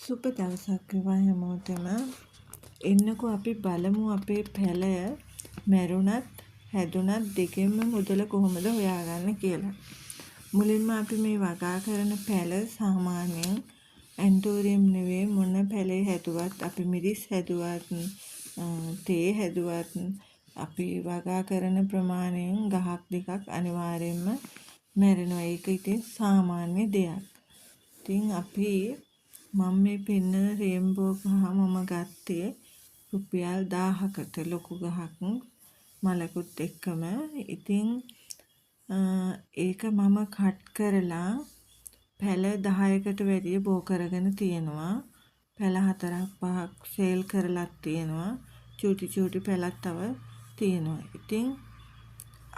සුබ දවසක් වේවා හැමෝටම. එන්නකෝ අපි බලමු අපේ පැලය මැරුණත් හැදුනත් දෙකෙන්ම මුදල කොහොමද හොයාගන්නේ කියලා. මුලින්ම අපි මේ වගා කරන පැල සාමාන්‍යයෙන් ඇන්ටෝරියම් නෙවෙයි මොන පැලේ හැදුවත් අපි මිරිස් හැදුවත් තේ හැදුවත් අපි වගා කරන ප්‍රමාණයෙන් ගහක් දෙකක් අනිවාර්යයෙන්ම මැරෙනවා. ඒක ඉතින් සාමාන්‍ය දෙයක්. ඉතින් අපි මම මේ පෙන්නන රේන්බෝ ගහ මම ගත්තේ රුපියල් 1000කට ලොකු ගහක් මලකුත් එක්කම. ඉතින් ඒක මම කට් කරලා පැල 10කට වැඩිය බෝ කරගෙන තියෙනවා. පැල 4-5ක් සේල් කරලත් තියෙනවා. චූටි පැලක් තව තියෙනවා. ඉතින්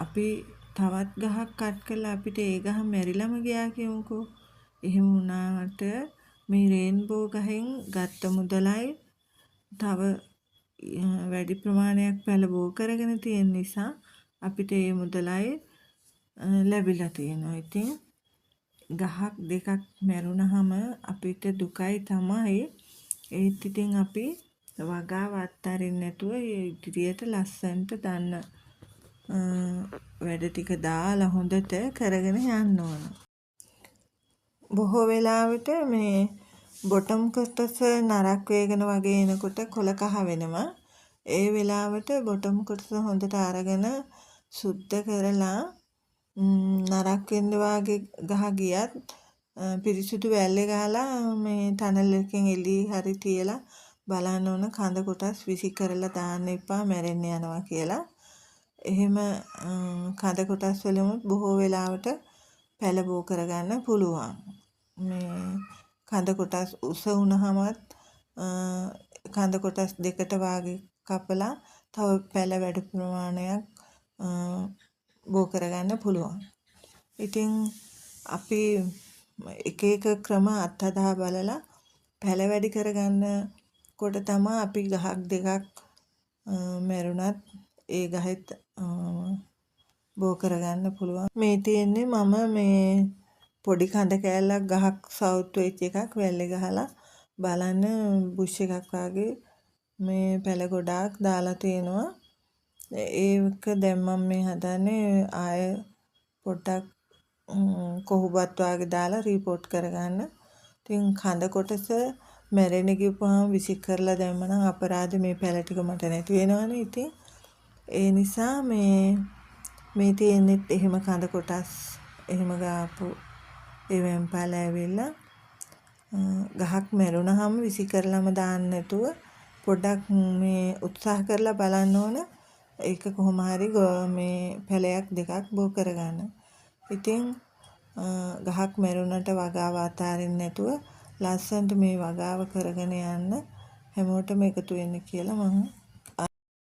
අපි තවත් ගහක් කට් කරලා අපිට ඒ ගහ මැරිලම ගියා කියමුකෝ. එහෙම වුණාට මේ රේන්බෝ ගහෙන් ගත්ත මුදලයි තව වැඩි ප්‍රමාණයක් පැල බෝ කරගෙන තියෙන නිසා අපිට මේ මුදලයි ලැබිලා තියෙනවා. ඉතින් ගහක් දෙකක් මැරුණාම අපිට දුකයි තමයි. ඒත් ඉතින් අපි වගාව අත්හරින්න නැතුව ඉදිරියට ලස්සනට දන්න වැඩ ටික දාලා හොඳට කරගෙන යන්න ඕන. බොහෝ වෙලාවට මේ බොටම් කොටස නරක් වේගන වගේ එනකොට කොළ කහ වෙනවා. ඒ වෙලාවට බොටම් කොටස හොඳට අරගෙන සුද්ධ කරලා නරක් වෙන්න වාගේ ගහ ගියත් පිරිසිදු වැල්ලේ ගහලා මේ ටනල් එකකින් එළි හරි තියලා බලන්න ඕන කඳ කොටස් විසි කරලා දාන්න එපා මැරෙන්න යනවා කියලා. එහෙම කඳ කොටස් වලින් බොහෝ වෙලාවට පැල බෝ කරගන්න පුළුවන්. මේ කඳ කොටස් උස වුණාමත් කඳ කොටස් දෙකට වාගේ කපලා තව පැල වැඩි ප්‍රමාණයක් බෝ කරගන්න පුළුවන්. ඉතින් අපි එක ක්‍රම අත්හදා බලලා පැල වැඩි කරගන්න කොට තමයි අපි ගහක් දෙකක් මැරුණත් ඒ ගහෙත් බෝ කරගන්න පුළුවන්. මේ තියෙන්නේ මම මේ පොඩි කඳ කෑල්ලක් ගහක් සවුත් වෙච්ච එකක් වැල්ලේ ගහලා බලන්න බුෂ් එකක් වගේ මේ පැල ගොඩාක් දාලා තියෙනවා. ඒක දැන් මම මේ හදන්නේ ආය පොඩ්ඩක් කොහොබත් වගේ දාලා රිපෝට් කරගන්න. ඉතින් කඳ කොටස මැරෙන්න ගිහපුවාම විසි කරලා දැම්මනම් අපරාධ මේ පැල ටික මට නැති වෙනවනේ. ඉතින් ඒ නිසා මේ තියෙන්නෙත් එහෙම කඳ කොටස් එහෙම ගාපු එවෙන් පැල ඇවිල්ලා ගහක් මැරුණාම විසි කරලම දාන්න නැතුව පොඩ්ඩක් මේ උත්සාහ කරලා බලන්න ඕන. ඒක කොහොම හරි මේ පැලයක් දෙකක් බෝ කරගන්න. ඉතින් ගහක් මැරුණට වගාව අතාරින්න නැතුව ලස්සනට මේ වගාව කරගෙන යන්න හැමෝටම එකතු වෙන්න කියලා මම